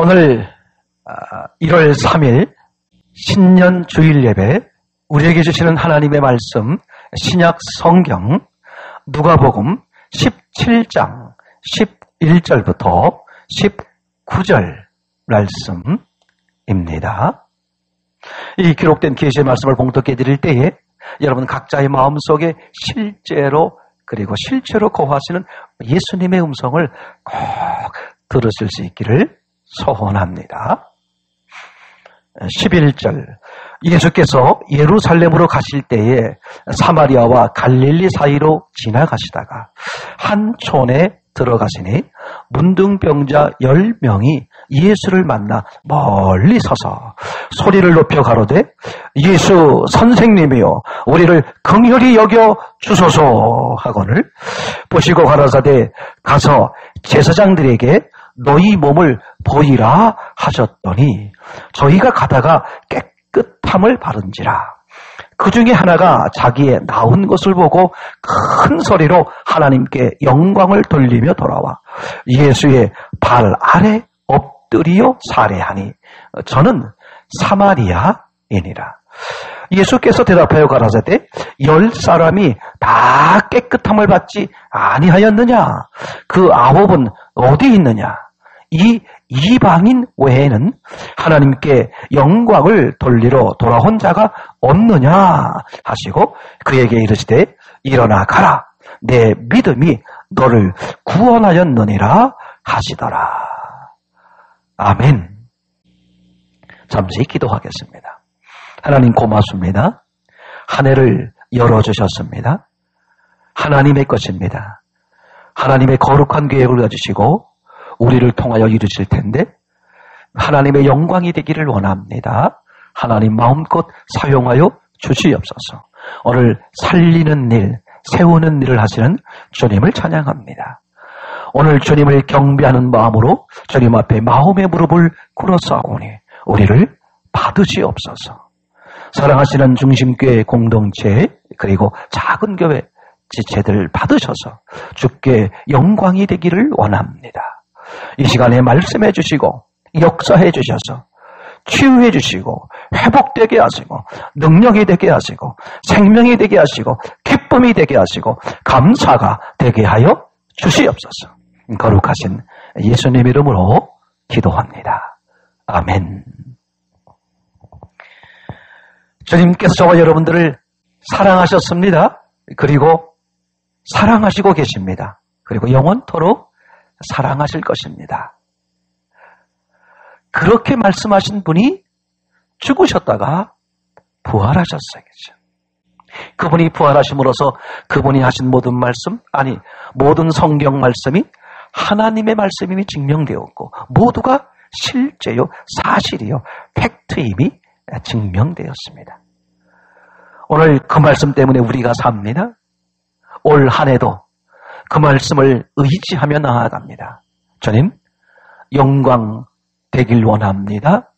오늘 1월 3일 신년 주일 예배 우리에게 주시는 하나님의 말씀 신약 성경 누가복음 17장 11절부터 19절 말씀입니다. 이 기록된 계시의 말씀을 봉독해 드릴 때에 여러분 각자의 마음속에 실제로 그리고 실제로 거하시는 예수님의 음성을 꼭 들으실 수 있기를 소원합니다. 11절 예수께서 예루살렘으로 가실 때에 사마리아와 갈릴리 사이로 지나가시다가 한 촌에 들어가시니 문둥병자 10명이 예수를 만나 멀리 서서 소리를 높여 가로되 예수 선생님이여 우리를 긍휼히 여겨 주소서 하거늘 보시고 가라사대 가서 제사장들에게 너희 몸을 보이라 하셨더니 저희가 가다가 깨끗함을 바른지라 그 중에 하나가 자기의 나온 것을 보고 큰 소리로 하나님께 영광을 돌리며 돌아와 예수의 발 아래 엎드리어 살해하니 저는 사마리아인이라. 예수께서 대답하여 가라사대 10사람이 다 깨끗함을 받지 아니하였느냐? 그 9은 어디 있느냐? 이 이방인 외에는 하나님께 영광을 돌리러 돌아온 자가 없느냐 하시고 그에게 이르시되 일어나 가라 내 믿음이 너를 구원하였느니라 하시더라. 아멘. 잠시 기도하겠습니다. 하나님 고맙습니다. 한 해를 열어주셨습니다. 하나님의 것입니다. 하나님의 거룩한 계획을 가지시고 우리를 통하여 이루실 텐데 하나님의 영광이 되기를 원합니다. 하나님 마음껏 사용하여 주시옵소서. 오늘 살리는 일, 세우는 일을 하시는 주님을 찬양합니다. 오늘 주님을 경배하는 마음으로 주님 앞에 마음의 무릎을 꿇어싸오니 우리를 받으시옵소서. 사랑하시는 중심교회 공동체 그리고 작은 교회 지체들 받으셔서 주께 영광이 되기를 원합니다. 이 시간에 말씀해 주시고 역사해 주셔서 치유해 주시고 회복되게 하시고 능력이 되게 하시고 생명이 되게 하시고 기쁨이 되게 하시고 감사가 되게 하여 주시옵소서. 거룩하신 예수님 이름으로 기도합니다. 아멘. 주님께서 저와 여러분들을 사랑하셨습니다. 그리고 사랑하시고 계십니다. 그리고 영원토록 사랑하실 것입니다. 그렇게 말씀하신 분이 죽으셨다가 부활하셨어요. 그분이 부활하심으로써 그분이 하신 모든 말씀, 아니 모든 성경 말씀이 하나님의 말씀임이 증명되었고 모두가 실제요, 사실이요, 팩트임이 증명되었습니다. 오늘 그 말씀 때문에 우리가 삽니다. 올 한 해도 그 말씀을 의지하며 나아갑니다. 주님, 영광 되길 원합니다.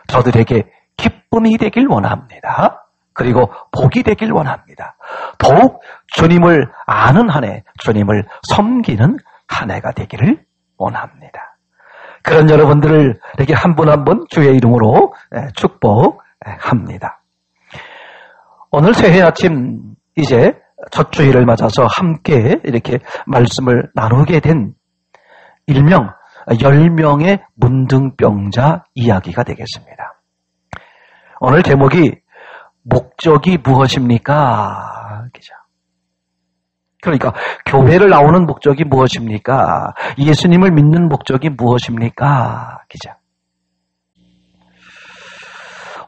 저들에게 기쁨이 되길 원합니다. 그리고 복이 되길 원합니다. 더욱 주님을 아는 한 해, 주님을 섬기는 한 해가 되기를 원합니다. 그런 여러분들을 이렇게 한 분 한 분 주의 이름으로 축복합니다. 오늘 새해 아침 이제 첫 주일을 맞아서 함께 이렇게 말씀을 나누게 된 일명 10명의 문둥병자 이야기가 되겠습니다. 오늘 제목이 목적이 무엇입니까? 그러니까 교회를 나오는 목적이 무엇입니까? 예수님을 믿는 목적이 무엇입니까?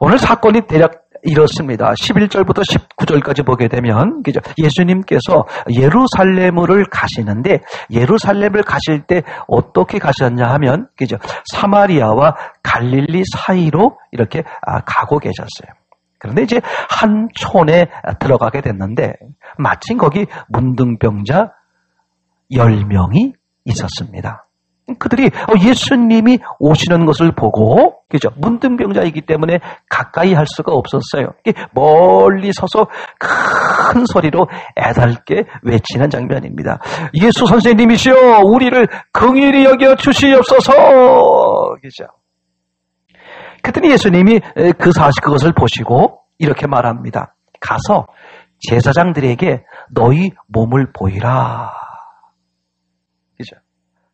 오늘 사건이 대략 이렇습니다. 11절부터 19절까지 보게 되면 예수님께서 예루살렘을 가시는데 예루살렘을 가실 때 어떻게 가셨냐 하면 사마리아와 갈릴리 사이로 이렇게 가고 계셨어요. 그런데 이제 한 촌에 들어가게 됐는데 마침 거기 문둥병자 10명이 있었습니다. 그들이 예수님이 오시는 것을 보고, 그죠? 문둥병자이기 때문에 가까이 할 수가 없었어요. 멀리 서서 큰 소리로 애달게 외치는 장면입니다. 예수 선생님이시여, 우리를 긍휼히 여겨 주시옵소서. 그죠? 그랬더니 예수님이 그것을 보시고 이렇게 말합니다. 가서 제사장들에게 너희 몸을 보이라. 그죠?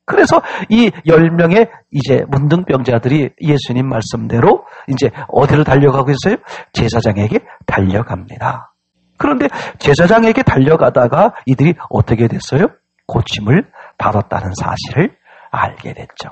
그래서 이 10명의 이제 문둥병자들이 예수님 말씀대로 이제 어디로 달려가고 있어요? 제사장에게 달려갑니다. 그런데 제사장에게 달려가다가 이들이 어떻게 됐어요? 고침을 받았다는 사실을 알게 됐죠.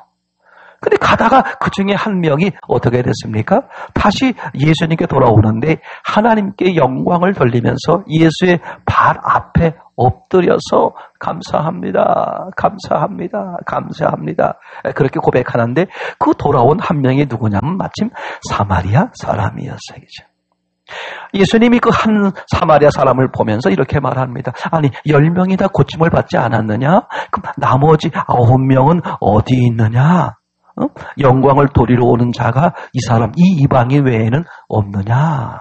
근데 가다가 그 중에 한 명이 어떻게 됐습니까? 다시 예수님께 돌아오는데 하나님께 영광을 돌리면서 예수의 발 앞에 엎드려서 감사합니다. 감사합니다. 감사합니다. 그렇게 고백하는데 그 돌아온 한 명이 누구냐면 마침 사마리아 사람이었어요. 예수님이 그 한 사마리아 사람을 보면서 이렇게 말합니다. 아니 10명이 다 고침을 받지 않았느냐? 그럼 나머지 9명은 어디 있느냐? 영광을 돌리러 오는 자가 이 사람, 이 이방인 외에는 없느냐.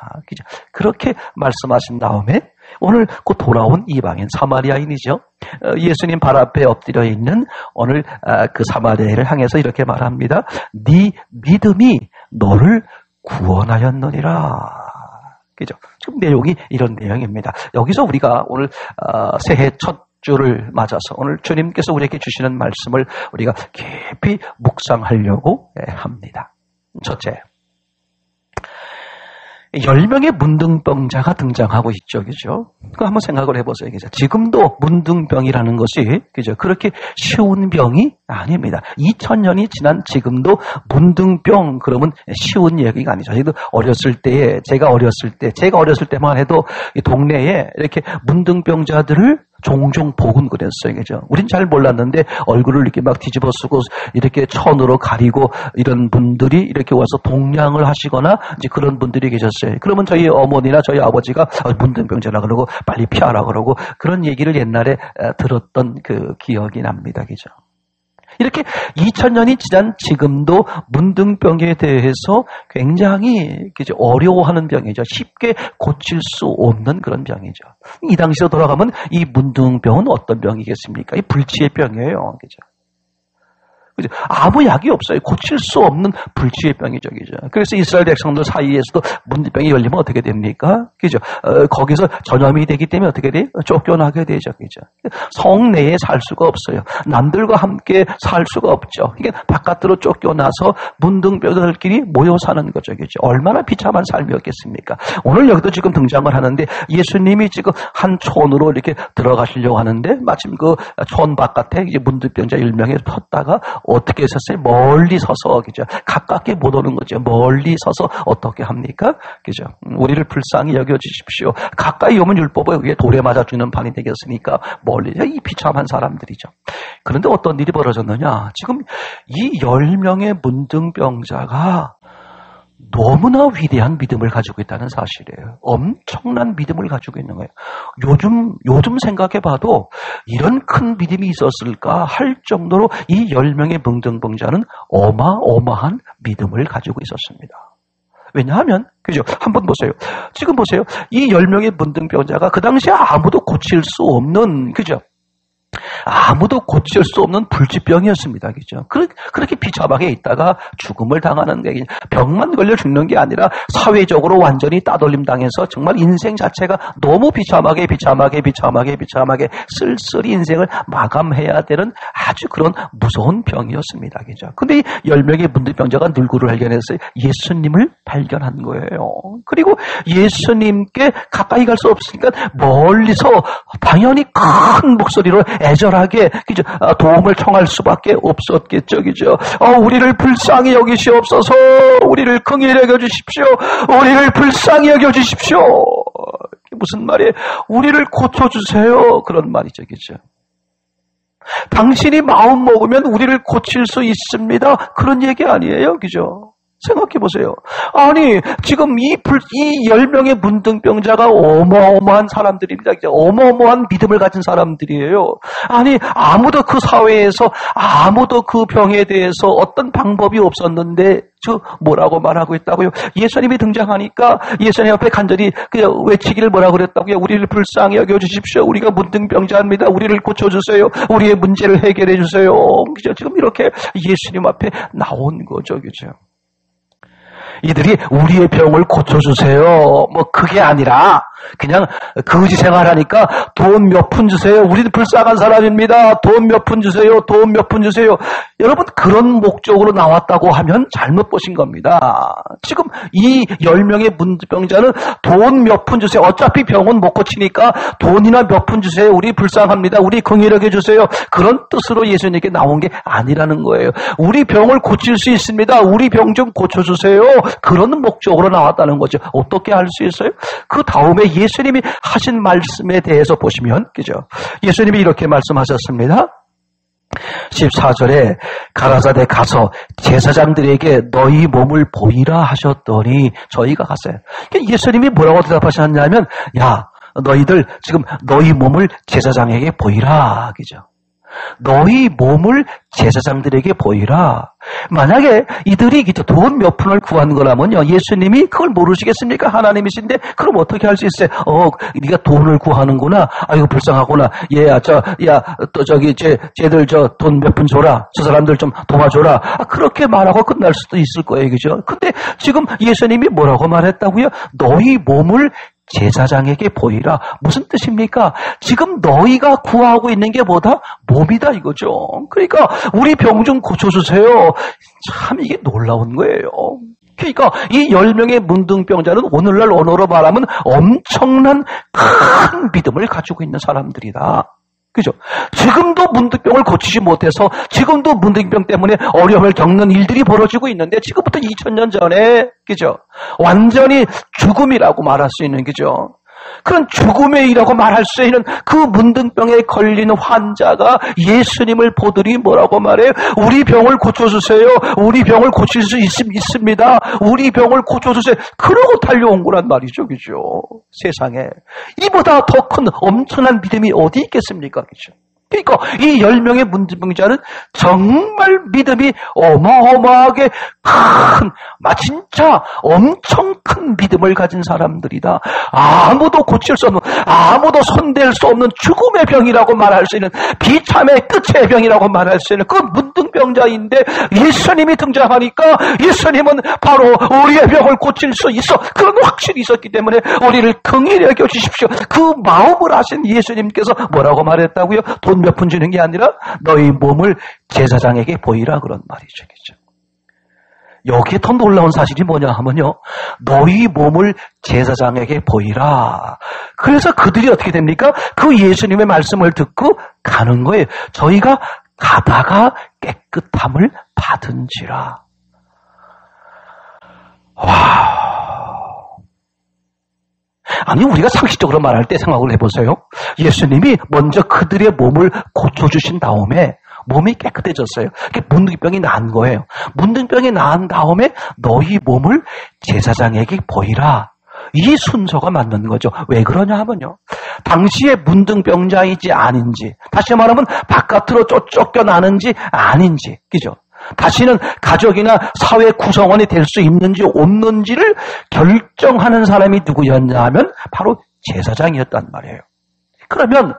그렇게 말씀하신 다음에 오늘 곧 돌아온 이방인 사마리아인이죠. 예수님 발 앞에 엎드려 있는 오늘 그 사마리아인을 향해서 이렇게 말합니다. 네 믿음이 너를 구원하였느니라. 그죠? 지금 내용이 이런 내용입니다. 여기서 우리가 오늘 새해 첫 주를 맞아서 오늘 주님께서 우리에게 주시는 말씀을 우리가 깊이 묵상하려고 합니다. 첫째, 10명의 문둥병자가 등장하고 있죠. 그죠? 그거 한번 생각을 해보세요. 그죠? 지금도 문둥병이라는 것이, 그죠? 그렇게 쉬운 병이 아닙니다. 2000년이 지난 지금도 문둥병, 그러면 쉬운 얘기가 아니죠. 제가 어렸을 때만 해도 이 동네에 이렇게 문둥병자들을 종종 보곤 그랬어요. 그죠? 우린 잘 몰랐는데 얼굴을 이렇게 막 뒤집어 쓰고 이렇게 천으로 가리고 이런 분들이 이렇게 와서 동냥을 하시거나 이제 그런 분들이 계셨어요. 그러면 저희 어머니나 저희 아버지가 문둥병자라 그러고 빨리 피하라 그러고 그런 얘기를 옛날에 들었던 그 기억이 납니다. 그죠? 이렇게 2000년이 지난 지금도 문둥병에 대해서 굉장히 어려워하는 병이죠. 쉽게 고칠 수 없는 그런 병이죠. 이 당시로 돌아가면 이 문둥병은 어떤 병이겠습니까? 이 불치의 병이에요. 그죠? 그죠? 아무 약이 없어요. 고칠 수 없는 불치의 병이죠. 그죠? 그래서 이스라엘 백성들 사이에서도 문둥병이 열리면 어떻게 됩니까? 그죠? 거기서 전염이 되기 때문에 어떻게 돼요? 쫓겨나게 되죠. 그죠? 성내에 살 수가 없어요. 남들과 함께 살 수가 없죠. 이게 바깥으로 쫓겨나서 문둥병들끼리 모여 사는 거죠. 그죠? 얼마나 비참한 삶이었겠습니까? 오늘 여기도 지금 등장을 하는데 예수님이 지금 한 촌으로 이렇게 들어가시려고 하는데 마침 그 촌 바깥에 이제 문둥병자 10명이 섰다가 어떻게 했었어요? 멀리 서서, 그죠? 가깝게 못 오는 거죠. 멀리 서서 어떻게 합니까? 그죠? 우리를 불쌍히 여겨주십시오. 가까이 오면 율법에 의해 돌에 맞아 죽는 판이 되겠으니까 멀리, 이 비참한 사람들이죠. 그런데 어떤 일이 벌어졌느냐? 지금 이 10명의 문둥병자가 너무나 위대한 믿음을 가지고 있다는 사실이에요. 엄청난 믿음을 가지고 있는 거예요. 요즘 생각해봐도 이런 큰 믿음이 있었을까 할 정도로 이 10명의 문둥병자는 어마어마한 믿음을 가지고 있었습니다. 왜냐하면, 그죠? 한번 보세요. 지금 보세요. 이 10명의 문둥병자가 그 당시에 아무도 고칠 수 없는, 그죠? 아무도 고칠 수 없는 불치병이었습니다. 그죠? 그렇게 비참하게 있다가 죽음을 당하는 게 병만 걸려 죽는 게 아니라 사회적으로 완전히 따돌림 당해서 정말 인생 자체가 너무 비참하게 쓸쓸히 인생을 마감해야 되는 아주 그런 무서운 병이었습니다. 그죠? 근데 이 10명의 문둥병자가 누구를 발견했어요? 예수님을 발견한 거예요. 그리고 예수님께 가까이 갈 수 없으니까 멀리서 당연히 큰 목소리로 애절하게, 그죠? 도움을 청할 수밖에 없었겠죠. 그죠? 우리를 불쌍히 여기시옵소서. 우리를 긍휼히 여겨주십시오. 우리를 불쌍히 여겨주십시오. 무슨 말이에요? 우리를 고쳐주세요. 그런 말이죠. 그죠? 당신이 마음 먹으면 우리를 고칠 수 있습니다. 그런 얘기 아니에요. 그죠? 생각해 보세요. 아니, 지금 이 10명의 문둥병자가 어마어마한 사람들입니다. 어마어마한 믿음을 가진 사람들이에요. 아니, 아무도 그 사회에서 아무도 그 병에 대해서 어떤 방법이 없었는데 뭐라고 말하고 있다고요? 예수님이 등장하니까 예수님 앞에 간절히 외치기를 뭐라고 그랬다고요? 우리를 불쌍히 여겨주십시오. 우리가 문둥병자입니다. 우리를 고쳐주세요. 우리의 문제를 해결해 주세요. 그죠? 지금 이렇게 예수님 앞에 나온 거죠. 그죠? 이들이 우리의 병을 고쳐주세요. 뭐 그게 아니라 그냥 거지 생활하니까 돈 몇 푼 주세요. 우리도 불쌍한 사람입니다. 돈 몇 푼 주세요. 돈 몇 푼주세요. 여러분 그런 목적으로 나왔다고 하면 잘못 보신 겁니다. 지금 이 10명의 문둥병자는 돈 몇 푼 주세요. 어차피 병은 못 고치니까 돈이나 몇 푼 주세요. 우리 불쌍합니다. 우리 긍휼하게 해주세요. 그런 뜻으로 예수님께 나온 게 아니라는 거예요. 우리 병을 고칠 수 있습니다. 우리 병 좀 고쳐주세요. 그런 목적으로 나왔다는 거죠. 어떻게 알 수 있어요? 그 다음에 예수님이 하신 말씀에 대해서 보시면, 그죠? 예수님이 이렇게 말씀하셨습니다. 14절에 가라사대 가서 제사장들에게 너희 몸을 보이라 하셨더니 저희가 갔어요. 예수님이 뭐라고 대답하셨냐면, 야, 너희들 지금 너희 몸을 제사장에게 보이라. 그죠? 너희 몸을 제사장들에게 보이라. 만약에 이들이 돈 몇 푼을 구한 거라면요, 예수님이 그걸 모르시겠습니까? 하나님이신데 그럼 어떻게 할 수 있어요? 네가 돈을 구하는구나. 아이고 불쌍하구나. 얘야, 쟤들 돈 몇 푼 줘라. 저 사람들 좀 도와줘라. 그렇게 말하고 끝날 수도 있을 거예요, 그죠? 근데 지금 예수님이 뭐라고 말했다고요? 너희 몸을 제사장에게 보이라. 무슨 뜻입니까? 지금 너희가 구하고 있는 게 뭐다? 몸이다 이거죠. 그러니까 우리 병 좀 고쳐주세요. 참 이게 놀라운 거예요. 그러니까 이 10명의 문둥병자는 오늘날 언어로 말하면 엄청난 큰 믿음을 가지고 있는 사람들이다. 그죠? 지금도 문둥병을 고치지 못해서 지금도 문둥병 때문에 어려움을 겪는 일들이 벌어지고 있는데 지금부터 2000년 전에, 그죠? 완전히 죽음이라고 말할 수 있는, 그죠? 그런 죽음의 일이라고 말할 수 있는 그 문둥병에 걸린 환자가 예수님을 보더니 뭐라고 말해요? 우리 병을 고쳐주세요. 우리 병을 고칠 수 있습니다. 우리 병을 고쳐주세요. 그러고 달려온 거란 말이죠. 그죠? 세상에. 이보다 더 큰 엄청난 믿음이 어디 있겠습니까? 그죠? 그러니까 이 10명의 문둥병자는 정말 믿음이 어마어마하게 큰, 진짜 엄청 큰 믿음을 가진 사람들이다. 아무도 고칠 수 없는, 아무도 손댈 수 없는 죽음의 병이라고 말할 수 있는, 비참의 끝의 병이라고 말할 수 있는 그 문둥병자인데 예수님이 등장하니까 예수님은 바로 우리의 병을 고칠 수 있어. 그런 확신이 있었기 때문에 우리를 긍휼히 여겨주십시오. 그 마음을 아신 예수님께서 뭐라고 말했다고요? 돈 몇 푼 주는 게 아니라 너희 몸을 제사장에게 보이라 그런 말이죠. 그렇죠? 여기에 더 놀라운 사실이 뭐냐 하면요. 너희 몸을 제사장에게 보이라. 그래서 그들이 어떻게 됩니까? 그 예수님의 말씀을 듣고 가는 거예요. 저희가 가다가 깨끗함을 받은지라. 와. 아니 우리가 상식적으로 말할 때 생각을 해보세요. 예수님이 먼저 그들의 몸을 고쳐주신 다음에 몸이 깨끗해졌어요. 문둥병이 나은 거예요. 문둥병이 나은 다음에 너희 몸을 제사장에게 보이라. 이 순서가 맞는 거죠. 왜 그러냐 하면요. 당시에 문둥병자인지 아닌지, 다시 말하면 바깥으로 쫓겨나는지 아닌지, 그죠? 다시는 가족이나 사회 구성원이 될 수 있는지 없는지를 결정하는 사람이 누구였냐 하면 바로 제사장이었단 말이에요. 그러면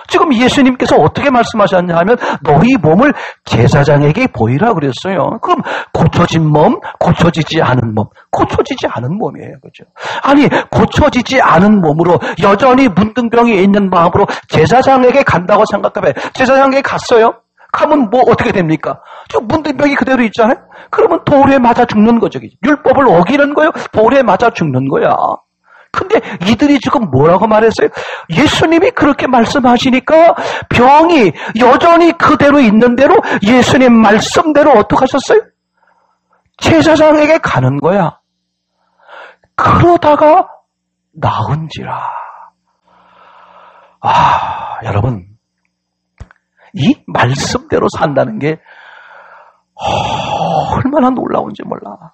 지금 예수님께서 어떻게 말씀하셨냐 하면 너희 몸을 제사장에게 보이라 그랬어요. 그럼 고쳐진 몸, 고쳐지지 않은 몸, 고쳐지지 않은 몸이에요. 그죠? 아니 고쳐지지 않은 몸으로 여전히 문둥병이 있는 마음으로 제사장에게 간다고 생각하면 제사장에게 갔어요. 가면 뭐 어떻게 됩니까? 지금 문둥병이 그대로 있잖아요. 그러면 돌에 맞아 죽는 거죠. 율법을 어기는 거예요. 돌에 맞아 죽는 거야. 근데 이들이 지금 뭐라고 말했어요? 예수님이 그렇게 말씀하시니까 병이 여전히 그대로 있는 대로 예수님 말씀대로 어떻게 하셨어요? 제사장에게 가는 거야. 그러다가 나은지라. 여러분 이 말씀대로 산다는 게 얼마나 놀라운지 몰라.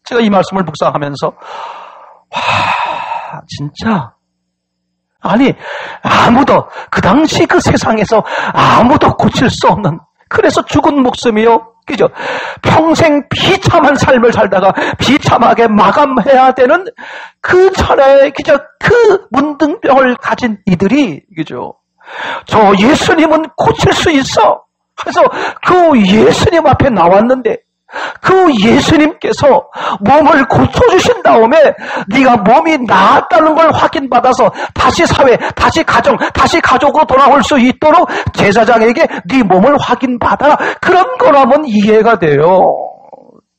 제가 이 말씀을 묵상하면서 와, 진짜 아니 아무도 그 당시 그 세상에서 아무도 고칠 수 없는 그래서 죽은 목숨이요. 그죠? 평생 비참한 삶을 살다가 비참하게 마감해야 되는 그 전에 그저 그 문둥병을 가진 이들이 그죠? 저 예수님은 고칠 수 있어. 그래서 그 예수님 앞에 나왔는데 그 예수님께서 몸을 고쳐주신 다음에 네가 몸이 나았다는 걸 확인받아서 다시 사회, 다시 가정, 다시 가족으로 돌아올 수 있도록 제사장에게 네 몸을 확인받아라. 그런 거라면 이해가 돼요.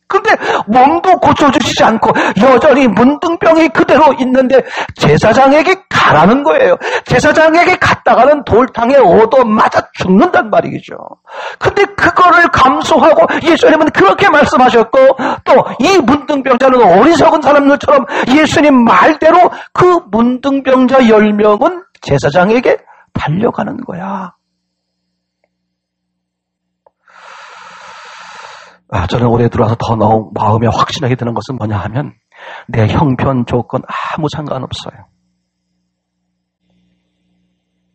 근데 몸도 고쳐주시지 않고 여전히 문둥병이 그대로 있는데 제사장에게 가라는 거예요. 제사장에게 갔다가는 돌탕에 얻어맞아 죽는단 말이죠. 근데 그거를 감수하고 예수님은 그렇게 말씀하셨고 또 이 문둥병자는 어리석은 사람들처럼 예수님 말대로 그 문둥병자 10명은 제사장에게 달려가는 거야. 저는 올해 들어와서 더 마음에 확신하게 되는 것은 뭐냐 하면 내 형편 조건 아무 상관없어요.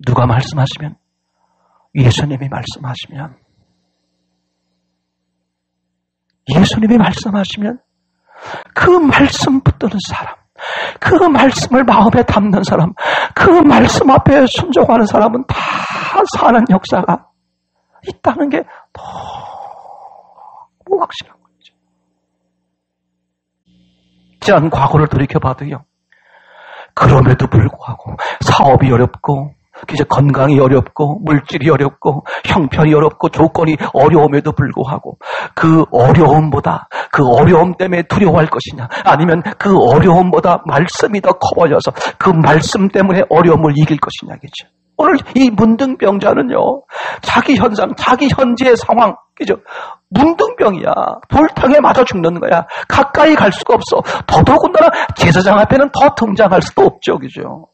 누가 말씀하시면 예수님이 말씀하시면 예수님이 말씀하시면 그 말씀 붙드는 사람 그 말씀을 마음에 담는 사람 그 말씀 앞에 순종하는 사람은 다 사는 역사가 있다는 게 너무 확실한 거죠. 지난 과거를 돌이켜봐도요. 그럼에도 불구하고 사업이 어렵고 이제 건강이 어렵고 물질이 어렵고 형편이 어렵고 조건이 어려움에도 불구하고 그 어려움보다 그 어려움 때문에 두려워할 것이냐 아니면 그 어려움보다 말씀이 더 커 보여서 그 말씀 때문에 어려움을 이길 것이냐겠죠. 오늘 이 문둥병자는요 자기 현상 자기 현재의 상황 그죠? 문둥병이야. 돌탕에 맞아 죽는 거야. 가까이 갈 수가 없어. 더더군다나 제사장 앞에는 더 등장할 수도 없죠. 그죠?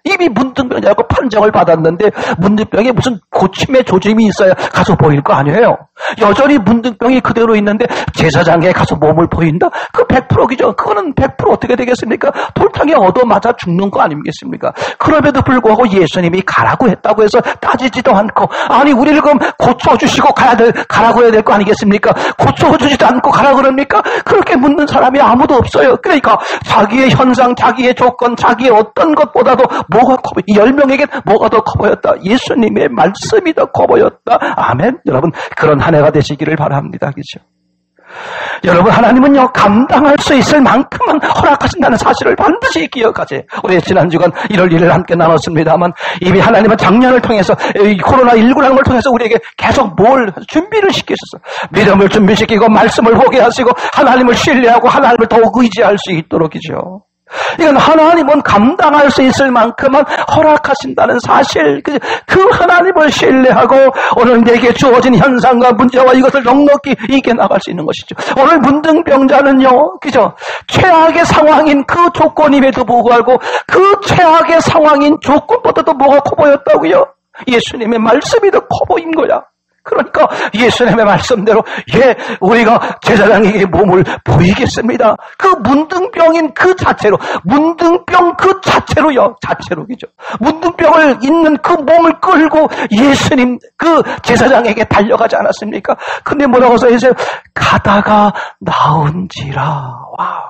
이미 문둥병이라고 판정을 받았는데 문둥병에 무슨 고침의 조짐이 있어야 가서 보일 거 아니에요. 여전히 문둥병이 그대로 있는데 제사장에 가서 몸을 보인다? 그 100%이죠. 그거는 100% 어떻게 되겠습니까? 돌탕에 얻어맞아 죽는 거 아니겠습니까? 그럼에도 불구하고 예수님이 가라고 했다고 해서 따지지도 않고 아니 우리를 그럼 고쳐주시고 가라고 해야 될 거 아니겠습니까? 고쳐주지도 않고 가라고 그럽니까? 그렇게 묻는 사람이 아무도 없어요. 그러니까 자기의 현상, 자기의 조건, 자기의 어떤 것보다도 뭐가 커 보였다. 10명에겐 뭐가 더 커 보였다. 예수님의 말씀이 더 커 보였다. 아멘. 여러분 그런 한 해가 되시기를 바랍니다. 그렇죠? 여러분 하나님은요 감당할 수 있을 만큼만 허락하신다는 사실을 반드시 기억하세요. 우리 지난주간 1월 1일 함께 나눴습니다만 이미 하나님은 작년을 통해서 코로나19라는 걸 통해서 우리에게 계속 뭘 준비를 시키셨어요. 믿음을 준비시키고 말씀을 보게 하시고 하나님을 신뢰하고 하나님을 더욱 의지할 수 있도록이죠. 이건 하나님은 감당할 수 있을 만큼만 허락하신다는 사실, 그 하나님을 신뢰하고 오늘 내게 주어진 현상과 문제와 이것을 넉넉히 이겨나갈 수 있는 것이죠. 오늘 문둥병자는요, 그죠? 최악의 상황인 그 조건임에도 불구하고 그 최악의 상황인 조건보다도 뭐가 커 보였다고요? 예수님의 말씀이 더 커 보인 거야. 그러니까 예수님의 말씀대로 우리가 제사장에게 몸을 보이겠습니다. 그 문둥병인 그 자체로 문둥병 그 자체로요. 자체로이죠. 문둥병을 있는 그 몸을 끌고 예수님 그 제사장에게 달려가지 않았습니까? 근데 뭐라고 써있어요? 가다가 나은지라. 와.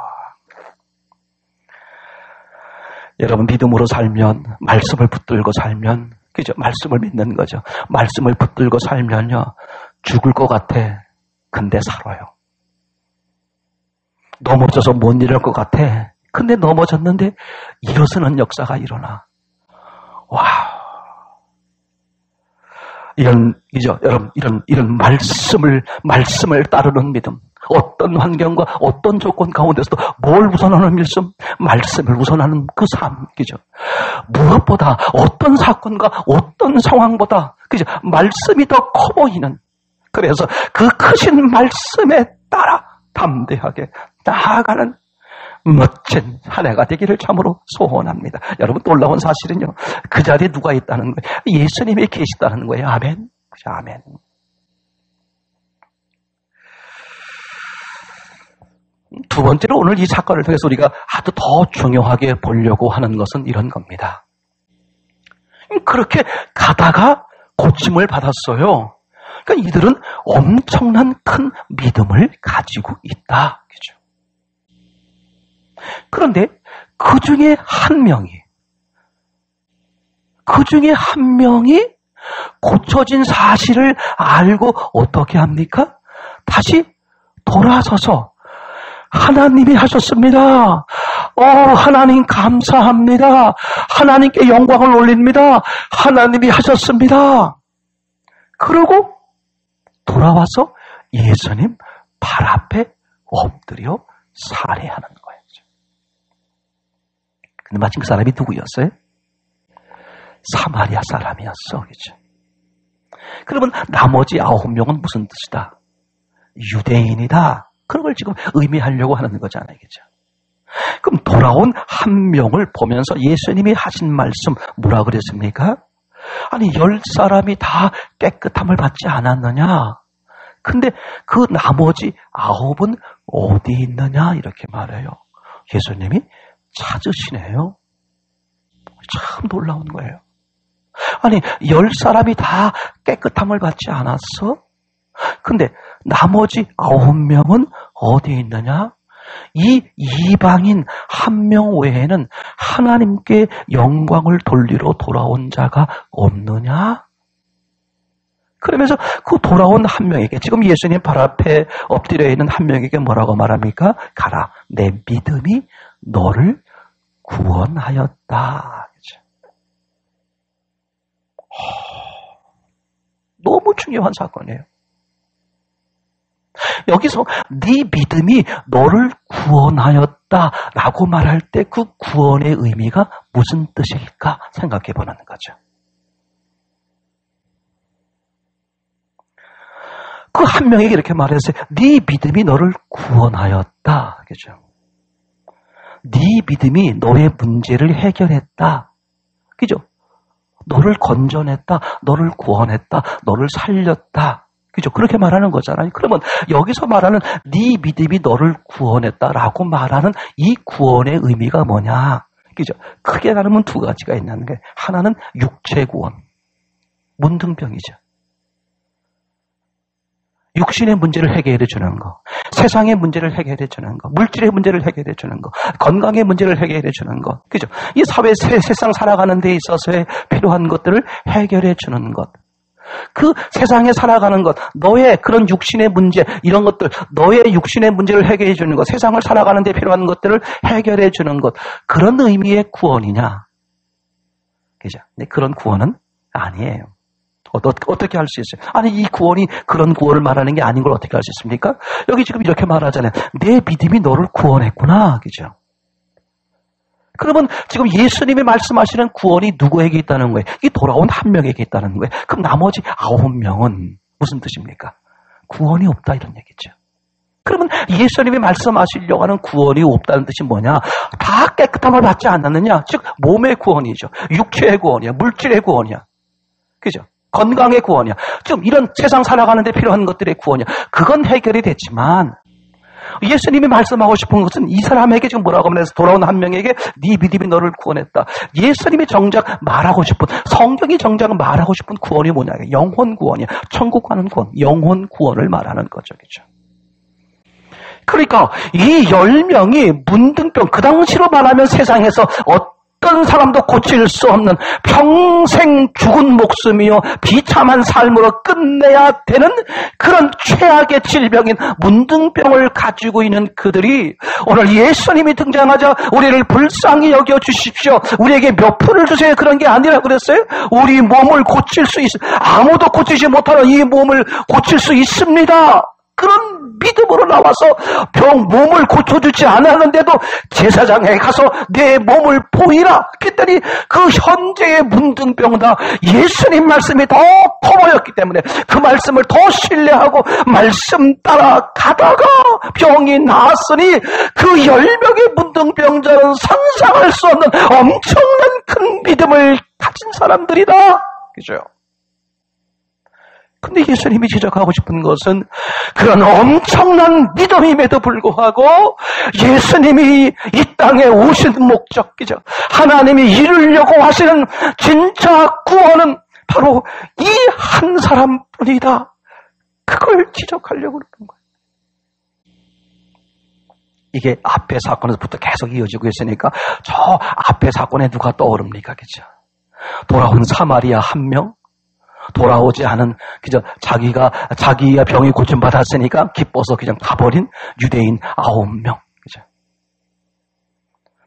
여러분 믿음으로 살면 말씀을 붙들고 살면 그죠? 말씀을 믿는 거죠. 말씀을 붙들고 살면요. 죽을 것 같아. 근데 살아요. 넘어져서 못 일어날 것 같아. 근데 넘어졌는데 일어서는 역사가 일어나. 와. 여러분, 이런 말씀을 따르는 믿음. 어떤 환경과 어떤 조건 가운데서도 뭘 우선하는 말씀을 우선하는 그 삶, 그죠? 무엇보다 어떤 사건과 어떤 상황보다, 그죠? 말씀이 더 커 보이는. 그래서 그 크신 말씀에 따라 담대하게 나아가는 멋진 한 해가 되기를 참으로 소원합니다. 여러분 놀라운 사실은요. 그 자리에 누가 있다는 거예요? 예수님이 계시다는 거예요. 아멘. 아멘. 두 번째로 오늘 이 사건을 통해서 우리가 아주 더 중요하게 보려고 하는 것은 이런 겁니다. 그렇게 가다가 고침을 받았어요. 그러니까 이들은 엄청난 큰 믿음을 가지고 있다. 그죠? 그런데 그 중에 한 명이 고쳐진 사실을 알고 어떻게 합니까? 다시 돌아서서 하나님이 하셨습니다. 하나님 감사합니다. 하나님께 영광을 올립니다. 하나님이 하셨습니다. 그러고 돌아와서 예수님 발 앞에 엎드려 살해하는 거예요. 근데 마침 그 사람이 누구였어요? 사마리아 사람이었어. 그죠? 그러면 나머지 9명은 무슨 뜻이다? 유대인이다. 그런 걸 지금 의미하려고 하는 거잖아요. 그죠? 그럼 돌아온 한 명을 보면서 예수님이 하신 말씀 뭐라 그랬습니까? 아니 10사람이 다 깨끗함을 받지 않았느냐? 근데 그 나머지 9은 어디 있느냐? 이렇게 말해요. 예수님이 찾으시네요. 참 놀라운 거예요. 아니 10사람이 다 깨끗함을 받지 않았어? 근데 나머지 9명은 어디 있느냐? 이 이방인 한 명 외에는 하나님께 영광을 돌리러 돌아온 자가 없느냐? 그러면서 그 돌아온 한 명에게, 지금 예수님 발 앞에 엎드려 있는 한 명에게 뭐라고 말합니까? 가라, 내 믿음이 너를 구원하였다. 너무 중요한 사건이에요. 여기서 네 믿음이 너를 구원하였다라고 말할 때 그 구원의 의미가 무슨 뜻일까 생각해 보는 거죠. 그 한 명에게 이렇게 말했어요. 네 믿음이 너를 구원하였다. 그죠? 네 믿음이 너의 문제를 해결했다. 그죠? 너를 건져냈다. 너를 구원했다. 너를 살렸다. 그죠? 그렇게 말하는 거잖아요. 그러면 여기서 말하는 네 믿음이 너를 구원했다라고 말하는 이 구원의 의미가 뭐냐? 그죠? 크게 나누면 두 가지가 있는 게, 하나는 육체 구원, 문둥병이죠. 육신의 문제를 해결해 주는 거, 세상의 문제를 해결해 주는 거, 물질의 문제를 해결해 주는 거, 건강의 문제를 해결해 주는 거, 그죠? 이 사회, 세상 살아가는 데 있어서의 필요한 것들을 해결해 주는 것. 그 세상에 살아가는 것, 너의 그런 육신의 문제, 이런 것들, 너의 육신의 문제를 해결해 주는 것, 세상을 살아가는 데 필요한 것들을 해결해 주는 것, 그런 의미의 구원이냐? 그죠? 근데 그런 구원은 아니에요. 어떻게 할 수 있어요? 아니, 이 구원이 그런 구원을 말하는 게 아닌 걸 어떻게 할 수 있습니까? 여기 지금 이렇게 말하잖아요. 내 믿음이 너를 구원했구나. 그죠? 그러면 지금 예수님이 말씀하시는 구원이 누구에게 있다는 거예요? 이 돌아온 한 명에게 있다는 거예요. 그럼 나머지 9명은 무슨 뜻입니까? 구원이 없다 이런 얘기죠. 그러면 예수님이 말씀하시려고 하는 구원이 없다는 뜻이 뭐냐? 다 깨끗함을 받지 않았느냐? 즉 몸의 구원이죠. 육체의 구원이야. 물질의 구원이야. 그죠? 건강의 구원이야. 지금 이런 세상 살아가는 데 필요한 것들의 구원이야. 그건 해결이 됐지만 예수님이 말씀하고 싶은 것은 이 사람에게 지금 뭐라고 하면서 돌아온 한 명에게 네 믿음이 너를 구원했다. 예수님이 정작 말하고 싶은, 성경이 정작 말하고 싶은 구원이 뭐냐? 영혼 구원이야. 천국 가는 구원, 영혼 구원을 말하는 거죠. 그죠? 그러니까 이 10명이 문둥병, 그 당시로 말하면 세상에서 어떤 사람도 고칠 수 없는 평생 죽은 목숨이요 비참한 삶으로 끝내야 되는 그런 최악의 질병인 문둥병을 가지고 있는 그들이 오늘 예수님이 등장하자 우리를 불쌍히 여겨 주십시오. 우리에게 몇 푼을 주세요. 그런 게 아니라 그랬어요. 우리 몸을 고칠 수 아무도 고치지 못하는 이 몸을 고칠 수 있습니다. 그런 믿음으로 나와서 몸을 고쳐주지 않았는데도 제사장에 가서 내 몸을 보이라 그랬더니 그 현재의 문둥병다 예수님 말씀이 더 커보였기 때문에 그 말씀을 더 신뢰하고 말씀 따라 가다가 병이 나았으니 그 10명의 문둥병자는 상상할 수 없는 엄청난 큰 믿음을 가진 사람들이다. 그죠? 근데 예수님이 지적하고 싶은 것은 그런 엄청난 믿음임에도 불구하고 예수님이 이 땅에 오신 목적이죠. 하나님이 이루려고 하시는 진짜 구원은 바로 이 한 사람뿐이다. 그걸 지적하려고 그러는 거예요. 이게 앞의 사건에서부터 계속 이어지고 있으니까 저 앞의 사건에 누가 떠오릅니까? 그죠? 돌아온 사마리아 한 명, 돌아오지 않은 자기가 병이 고침받았으니까 기뻐서 그냥 가버린 유대인 9명. 그죠?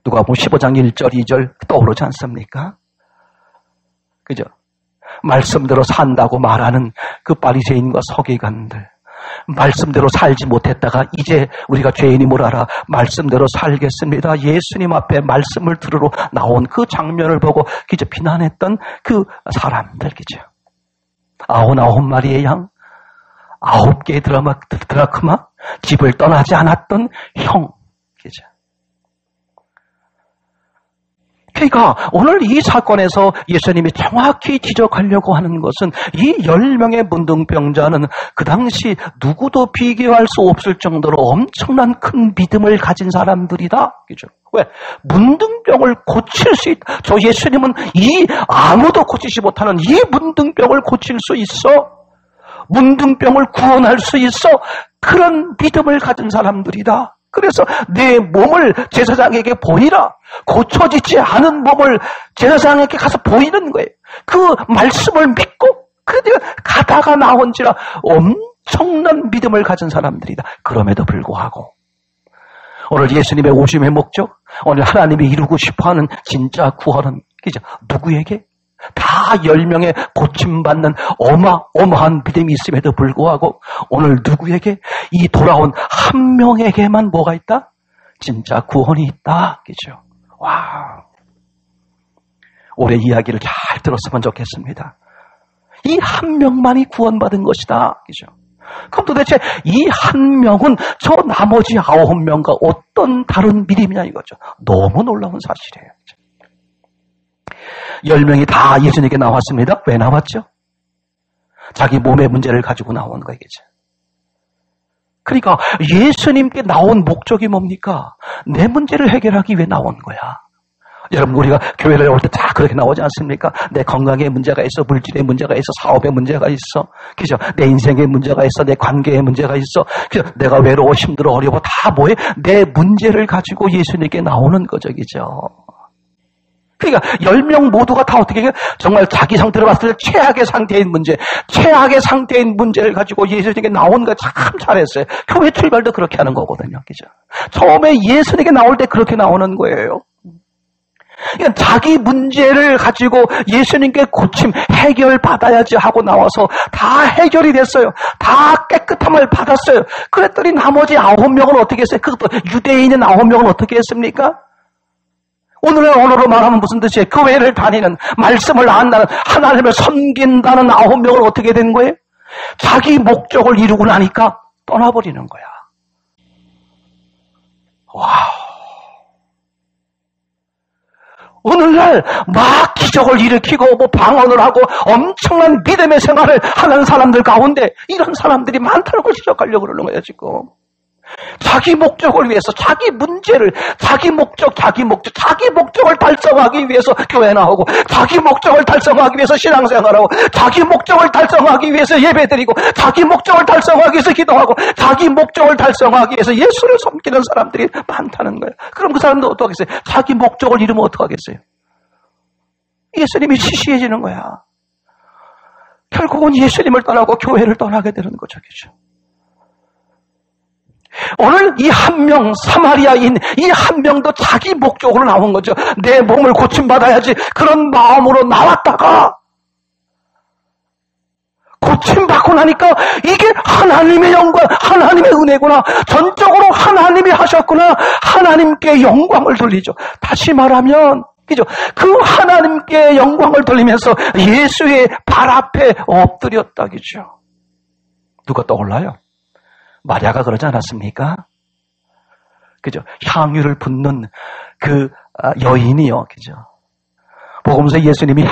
누가복음 15장 1절 2절 떠오르지 않습니까? 그죠? 말씀대로 산다고 말하는 그 바리새인과 서기관들, 말씀대로 살지 못했다가 이제 우리가 죄인이 뭘 알아 말씀대로 살겠습니다. 예수님 앞에 말씀을 들으러 나온 그 장면을 보고 그저 비난했던 그 사람들. 그죠? 99마리의 양, 9개의 드라크마, 집을 떠나지 않았던 형. 그죠? 그러니까 오늘 이 사건에서 예수님이 정확히 지적하려고 하는 것은 이 10명의 문둥병자는 그 당시 누구도 비교할 수 없을 정도로 엄청난 큰 믿음을 가진 사람들이다. 그죠? 왜? 문둥병을 고칠 수 있다. 저 예수님은 아무도 고치지 못하는 이 문둥병을 고칠 수 있어. 문둥병을 구원할 수 있어. 그런 믿음을 가진 사람들이다. 그래서 내 몸을 제사장에게 보이라. 고쳐지지 않은 몸을 제사장에게 가서 보이는 거예요. 그 말씀을 믿고 그들이 가다가 나온지라 엄청난 믿음을 가진 사람들이다. 그럼에도 불구하고 오늘 예수님의 오심의 목적, 오늘 하나님이 이루고 싶어하는 진짜 구원은 그죠? 누구에게? 다 10명의 고침받는 어마어마한 믿음이 있음에도 불구하고 오늘 누구에게? 이 돌아온 한 명에게만 뭐가 있다? 진짜 구원이 있다. 그죠? 와, 올해 이야기를 잘 들었으면 좋겠습니다. 이 한 명만이 구원받은 것이다. 그죠? 그럼 도대체 이 한 명은 저 나머지 9명과 어떤 다른 믿음이냐 이거죠. 너무 놀라운 사실이에요. 그죠? 10명이 다 예수님께 나왔습니다. 왜 나왔죠? 자기 몸의 문제를 가지고 나온 거겠죠. 그러니까 예수님께 나온 목적이 뭡니까? 내 문제를 해결하기 위해 나온 거야. 여러분, 우리가 교회를 올 때 다 그렇게 나오지 않습니까? 내 건강에 문제가 있어, 물질에 문제가 있어, 사업에 문제가 있어, 그죠? 내 인생에 문제가 있어, 내 관계에 문제가 있어, 그죠? 내가 외로워, 힘들어, 어려워, 다 뭐해? 내 문제를 가지고 예수님께 나오는 거죠, 그죠? 그러니까 10명 모두가 다 어떻게 해요? 정말 자기 상태로 봤을 때 최악의 상태인 문제를 가지고 예수님께 나온 거 참 잘했어요. 교회 출발도 그렇게 하는 거거든요. 그죠? 처음에 예수님께 나올 때 그렇게 나오는 거예요. 그러니까 자기 문제를 가지고 예수님께 고침, 해결 받아야지 하고 나와서 다 해결이 됐어요. 다 깨끗함을 받았어요. 그랬더니 나머지 9명은 어떻게 했어요? 그것도 유대인인 9명은 어떻게 했습니까? 오늘의 언어로 말하면 무슨 뜻이에요? 교회를 다니는, 말씀을 안다는, 하나님을 섬긴다는 9명은 어떻게 된 거예요? 자기 목적을 이루고 나니까 떠나버리는 거야. 와우. 오늘날 막 기적을 일으키고 방언을 하고 엄청난 믿음의 생활을 하는 사람들 가운데 이런 사람들이 많다는 걸 지적하려고 그러는 거예요, 지금. 자기 목적을 위해서, 자기 문제를, 자기 목적을 달성하기 위해서 교회 나오고, 자기 목적을 달성하기 위해서 신앙생활하고, 자기 목적을 달성하기 위해서 예배드리고, 자기 목적을 달성하기 위해서 기도하고, 자기 목적을 달성하기 위해서 예수를 섬기는 사람들이 많다는 거예요. 그럼 그 사람도 어떡하겠어요? 자기 목적을 이루면 어떡하겠어요? 예수님이 시시해지는 거야. 결국은 예수님을 떠나고 교회를 떠나게 되는 거죠, 그죠? 오늘 이 한 명, 사마리아인 이 한 명도 자기 목적으로 나온 거죠. 내 몸을 고침받아야지. 그런 마음으로 나왔다가 고침받고 나니까 이게 하나님의 영광, 하나님의 은혜구나. 전적으로 하나님이 하셨구나. 하나님께 영광을 돌리죠. 다시 말하면 그죠? 그 하나님께 영광을 돌리면서 예수의 발 앞에 엎드렸다. 그죠? 누가 떠올라요? 마리아가 그러지 않았습니까? 그죠? 향유를 붓는 그 여인이요. 그죠? 복음서에 예수님이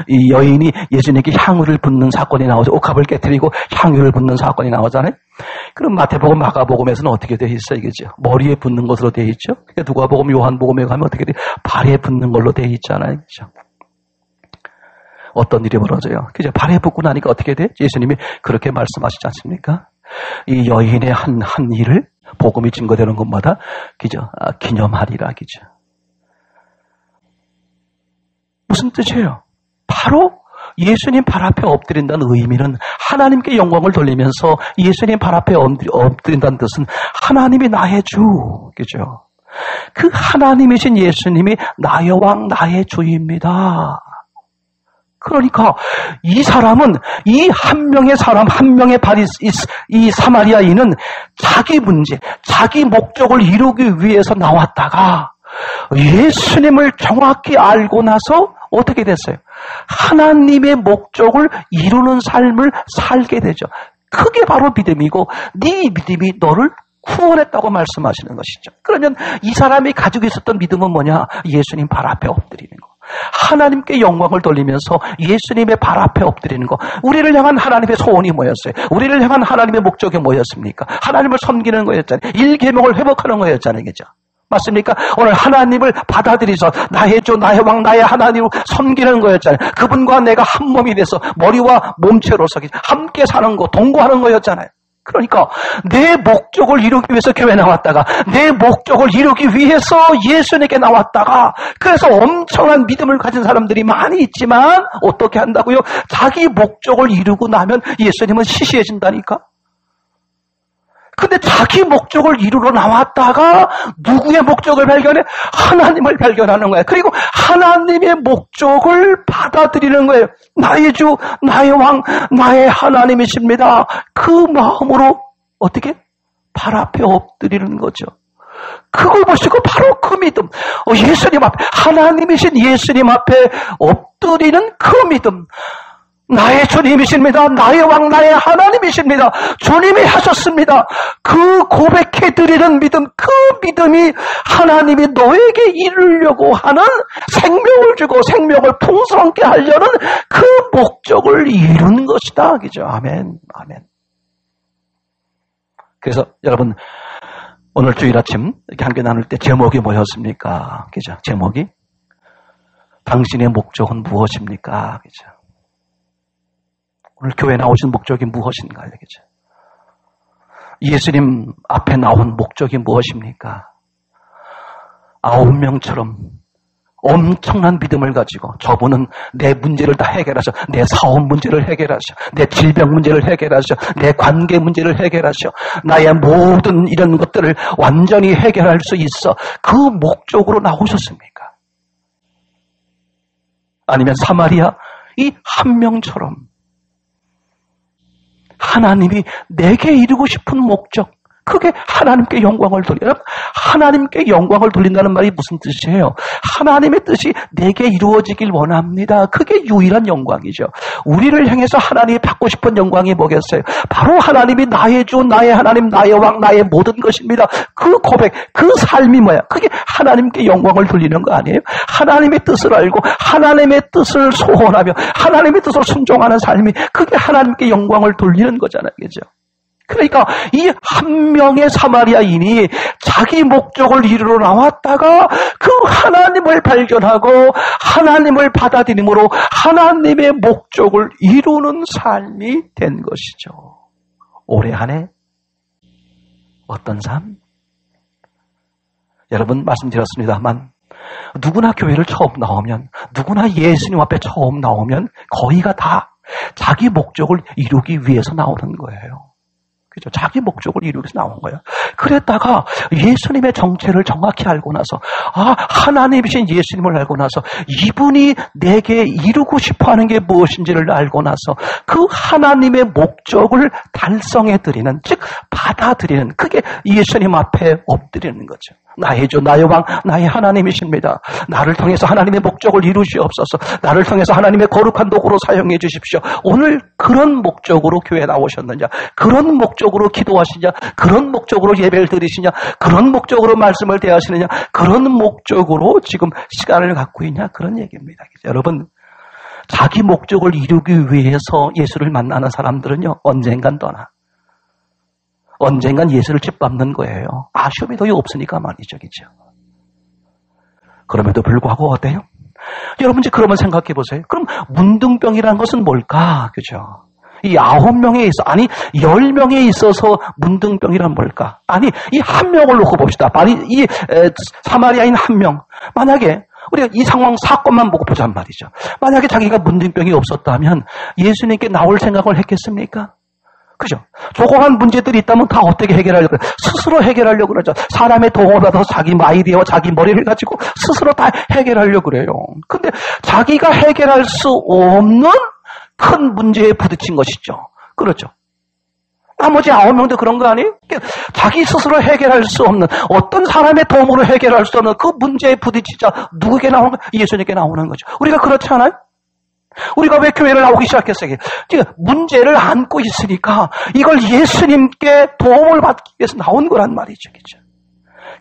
이 여인이 예수님께 향유를 붓는 사건이 나오죠. 옥합을 깨뜨리고 향유를 붓는 사건이 나오잖아요. 그럼 마태복음, 마가복음에서는 어떻게 되어 있어요? 이거죠. 머리에 붓는 것으로 되어 있죠. 누가복음, 요한복음에 가면 어떻게 돼요? 발에 붓는 걸로 되어 있잖아요. 그죠? 어떤 일이 벌어져요? 그죠? 발에 붓고 나니까 어떻게 돼? 예수님이 그렇게 말씀하시지 않습니까? 이 여인의 한 일을 복음이 증거되는 것마다 그죠? 기념하리라. 그죠? 무슨 뜻이에요? 바로 예수님 발 앞에 엎드린다는 의미는 하나님께 영광을 돌리면서 예수님 발 앞에 엎드린다는 뜻은 하나님이 나의 주. 그죠? 그 하나님이신 예수님이 나의 왕, 나의 주입니다. 그러니까 이 사람은 이 한 명의 사람, 한 명의 이 사마리아인은 자기 문제, 자기 목적을 이루기 위해서 나왔다가 예수님을 정확히 알고 나서 어떻게 됐어요? 하나님의 목적을 이루는 삶을 살게 되죠. 그게 바로 믿음이고 네 믿음이 너를 구원했다고 말씀하시는 것이죠. 그러면 이 사람이 가지고 있었던 믿음은 뭐냐? 예수님 발 앞에 엎드리는 거. 하나님께 영광을 돌리면서 예수님의 발 앞에 엎드리는 거. 우리를 향한 하나님의 소원이 뭐였어요? 우리를 향한 하나님의 목적이 뭐였습니까? 하나님을 섬기는 거였잖아요. 일계명을 회복하는 거였잖아요. 그죠? 맞습니까? 오늘 하나님을 받아들여서 나의 주, 나의 왕, 나의 하나님을 섬기는 거였잖아요. 그분과 내가 한 몸이 돼서 머리와 몸체로서 함께 사는 거, 동거하는 거였잖아요. 그러니까 내 목적을 이루기 위해서 교회 나왔다가 내 목적을 이루기 위해서 예수님께 나왔다가 그래서 엄청난 믿음을 가진 사람들이 많이 있지만 어떻게 한다고요? 자기 목적을 이루고 나면 예수님은 시시해진다니까. 근데 자기 목적을 이루러 나왔다가 누구의 목적을 발견해? 하나님을 발견하는 거예요. 그리고 하나님의 목적을 받아들이는 거예요. 나의 주, 나의 왕, 나의 하나님이십니다. 그 마음으로 어떻게? 발 앞에 엎드리는 거죠. 그걸 보시고 바로 그 믿음, 예수님 앞에, 하나님이신 예수님 앞에 엎드리는 그 믿음. 나의 주님이십니다. 나의 왕, 나의 하나님이십니다. 주님이 하셨습니다. 그 고백해드리는 믿음, 그 믿음이 하나님이 너에게 이루려고 하는 생명을 주고 생명을 풍성하게 하려는 그 목적을 이루는 것이다. 그죠? 아멘, 아멘. 그래서 여러분, 오늘 주일 아침 이렇게 함께 나눌 때 제목이 뭐였습니까? 그죠? 제목이 당신의 목적은 무엇입니까? 그죠? 오늘 교회 나오신 목적이 무엇인가요? 그죠? 예수님 앞에 나온 목적이 무엇입니까? 9명처럼 엄청난 믿음을 가지고 저분은 내 문제를 다 해결하셔. 내 사업 문제를 해결하셔. 내 질병 문제를 해결하셔. 내 관계 문제를 해결하셔. 나의 모든 이런 것들을 완전히 해결할 수 있어. 그 목적으로 나오셨습니까? 아니면 사마리아 이 한 명처럼 하나님이 내게 이루고 싶은 목적, 그게 하나님께 영광을 돌려. 하나님께 영광을 돌린다는 말이 무슨 뜻이에요? 하나님의 뜻이 내게 이루어지길 원합니다. 그게 유일한 영광이죠. 우리를 향해서 하나님이 받고 싶은 영광이 뭐겠어요? 바로 하나님이 나의 주, 나의 하나님, 나의 왕, 나의 모든 것입니다. 그 고백, 그 삶이 뭐야? 그게 하나님께 영광을 돌리는 거 아니에요? 하나님의 뜻을 알고 하나님의 뜻을 소원하며 하나님의 뜻을 순종하는 삶이 그게 하나님께 영광을 돌리는 거잖아요. 그죠? 그러니까 이 한 명의 사마리아인이 자기 목적을 이루러 나왔다가 그 하나님을 발견하고 하나님을 받아들임으로 하나님의 목적을 이루는 삶이 된 것이죠. 올해 한 해 어떤 삶? 여러분 말씀드렸습니다만 누구나 교회를 처음 나오면, 누구나 예수님 앞에 처음 나오면 거의가 다 자기 목적을 이루기 위해서 나오는 거예요. 그죠? 자기 목적을 이루기 위해서 나온 거예요. 그랬다가 예수님의 정체를 정확히 알고 나서, 하나님이신 예수님을 알고 나서 이분이 내게 이루고 싶어하는 게 무엇인지를 알고 나서 그 하나님의 목적을 달성해드리는, 즉 받아들이는, 그게 예수님 앞에 엎드리는 거죠. 나의 주, 나의 왕, 나의 하나님이십니다. 나를 통해서 하나님의 목적을 이루시옵소서. 나를 통해서 하나님의 거룩한 도구로 사용해 주십시오. 오늘 그런 목적으로 교회에 나오셨느냐? 그런 목적으로 기도하시냐? 그런 목적으로 예배를 드리시냐, 그런 목적으로 말씀을 대하시느냐, 그런 목적으로 지금 시간을 갖고 있냐, 그런 얘기입니다. 여러분, 자기 목적을 이루기 위해서 예수를 만나는 사람들은요, 언젠간 떠나. 언젠간 예수를 짓밟는 거예요. 아쉬움이 더 없으니까 말이죠. 그죠? 그럼에도 불구하고 어때요? 여러분 이제 그러면 생각해 보세요. 그럼 문둥병이라는 것은 뭘까? 그죠? 이 9명에 있어, 아니 10명에 있어서 문둥병이란 뭘까? 아니 이 한 명을 놓고 봅시다. 아니 이 사마리아인 한 명. 만약에 우리가 이 상황 사건만 보고 보잔 말이죠. 만약에 자기가 문둥병이 없었다면 예수님께 나올 생각을 했겠습니까? 그죠? 조그만 문제들이 있다면 다 어떻게 해결하려고 그래요? 스스로 해결하려고 그러죠. 사람의 도움을 받아서 자기 아이디어와 자기 머리를 가지고 스스로 다 해결하려고 그래요. 근데 자기가 해결할 수 없는 큰 문제에 부딪힌 것이죠. 그렇죠. 나머지 9명도 그런 거 아니에요? 자기 스스로 해결할 수 없는 어떤 사람의 도움으로 해결할 수 없는 그 문제에 부딪히자 누구에게 나오는 거예요? 예수님께 나오는 거죠. 우리가 그렇지 않아요? 우리가 왜 교회를 나오기 시작했어요? 지금 문제를 안고 있으니까 이걸 예수님께 도움을 받기 위해서 나온 거란 말이죠. 그죠?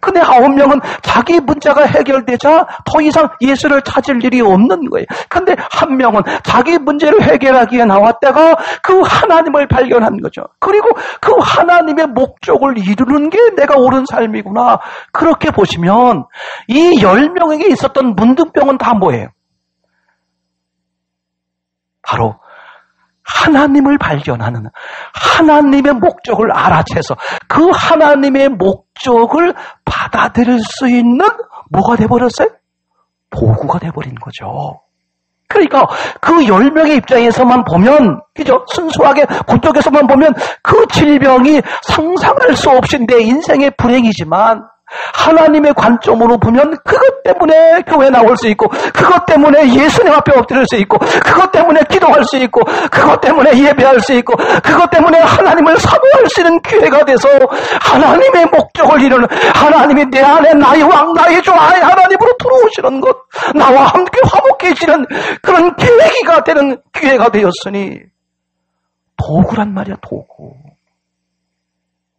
근데 9명은 자기 문제가 해결되자 더 이상 예수를 찾을 일이 없는 거예요. 근데 한 명은 자기 문제를 해결하기에 나왔다가 그 하나님을 발견한 거죠. 그리고 그 하나님의 목적을 이루는 게 내가 옳은 삶이구나. 그렇게 보시면 이 10명에게 있었던 문둥병은 다 뭐예요? 바로 하나님을 발견하는 하나님의 목적을 알아채서 그 하나님의 목적을 받아들일 수 있는 뭐가 돼버렸어요? 도구가 돼버린 거죠. 그러니까 그 10명의 입장에서만 보면, 그죠? 순수하게 그쪽에서만 보면 그 질병이 상상할 수 없이 내 인생의 불행이지만 하나님의 관점으로 보면 그것 때문에 교회 나올 수 있고, 그것 때문에 예수님 앞에 엎드릴 수 있고, 그것 때문에 기도할 수 있고, 그것 때문에 예배할 수 있고, 그것 때문에 하나님을 사모할 수 있는 기회가 돼서 하나님의 목적을 이루는, 하나님이 내 안에 나의 왕, 나의 주, 나의 하나님으로 들어오시는 것, 나와 함께 화목해지는 그런 계기가 되는 기회가 되었으니 도구란 말이야. 도구.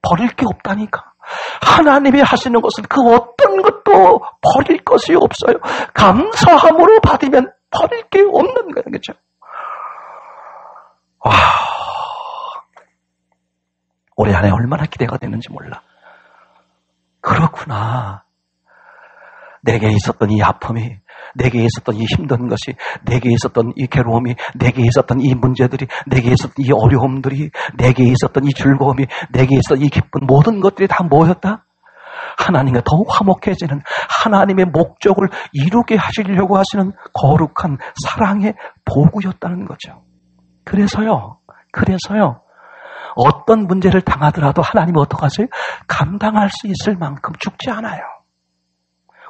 버릴 게 없다니까. 하나님이 하시는 것은 그 어떤 것도 버릴 것이 없어요. 감사함으로 받으면 버릴 게 없는 거예요. 그렇죠? 올해 안에 얼마나 기대가 되는지 몰라. 그렇구나. 내게 있었던 이 아픔이, 내게 있었던 이 힘든 것이, 내게 있었던 이 괴로움이, 내게 있었던 이 문제들이, 내게 있었던 이 어려움들이, 내게 있었던 이 즐거움이, 내게 있었던 이 기쁜 모든 것들이 다 뭐였다? 하나님과 더욱 화목해지는 하나님의 목적을 이루게 하시려고 하시는 거룩한 사랑의 도구였다는 거죠. 그래서요. 어떤 문제를 당하더라도 하나님은 어떡하세요? 감당할 수 있을 만큼 죽지 않아요.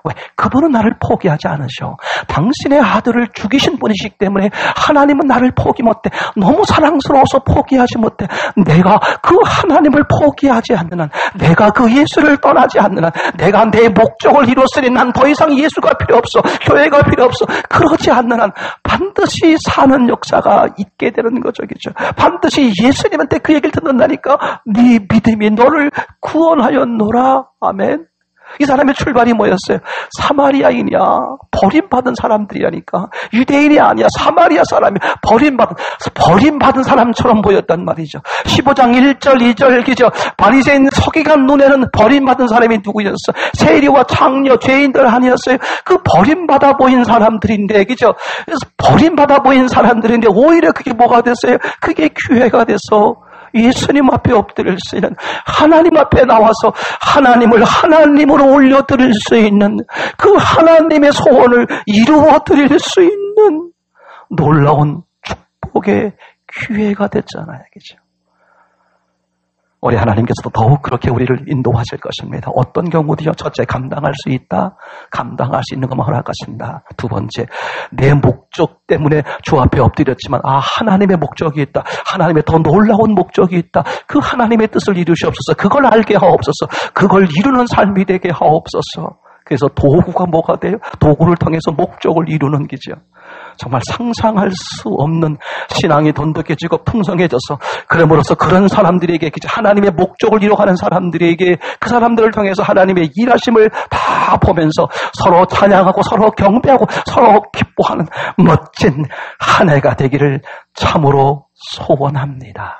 왜? 그분은 나를 포기하지 않으셔. 당신의 아들을 죽이신 분이시기 때문에 하나님은 나를 포기 못해. 너무 사랑스러워서 포기하지 못해. 내가 그 하나님을 포기하지 않는 한, 내가 그 예수를 떠나지 않는 한, 내가 내 목적을 이뤘으니 난 더 이상 예수가 필요 없어. 교회가 필요 없어. 그러지 않는 한 반드시 사는 역사가 있게 되는 거죠. 그죠? 반드시 예수님한테 그 얘기를 듣는다니까. 네 믿음이 너를 구원하였노라. 아멘. 이 사람의 출발이 뭐였어요? 사마리아인이야. 버림받은 사람들이라니까. 유대인이 아니야. 사마리아 사람이 버림받은 사람처럼 보였단 말이죠. 15장 1절 2절 그죠? 바리새인 서기관 눈에는 버림받은 사람이 누구였어? 세리와 창녀 죄인들 아니었어요? 그 버림받아 보인 사람들인데, 그죠? 그래서 버림받아 보인 사람들인데 오히려 그게 뭐가 됐어요? 그게 기회가 돼서 예수님 앞에 엎드릴 수 있는, 하나님 앞에 나와서 하나님을 하나님으로 올려드릴 수 있는, 그 하나님의 소원을 이루어드릴 수 있는 놀라운 축복의 기회가 됐잖아요. 그죠? 우리 하나님께서도 더욱 그렇게 우리를 인도하실 것입니다. 어떤 경우도요. 첫째, 감당할 수 있다. 감당할 수 있는 것만 허락하신다. 두 번째, 내 목적 때문에 주 앞에 엎드렸지만 하나님의 목적이 있다. 하나님의 더 놀라운 목적이 있다. 그 하나님의 뜻을 이루시옵소서. 그걸 알게 하옵소서. 그걸 이루는 삶이 되게 하옵소서. 그래서 도구가 뭐가 돼요? 도구를 통해서 목적을 이루는 기죠. 정말 상상할 수 없는 신앙이 돈독해지고 풍성해져서 그럼으로써 그런 사람들에게 하나님의 목적을 이루어가는 사람들에게 그 사람들을 통해서 하나님의 일하심을 다 보면서 서로 찬양하고 서로 경배하고 서로 기뻐하는 멋진 한 해가 되기를 참으로 소원합니다.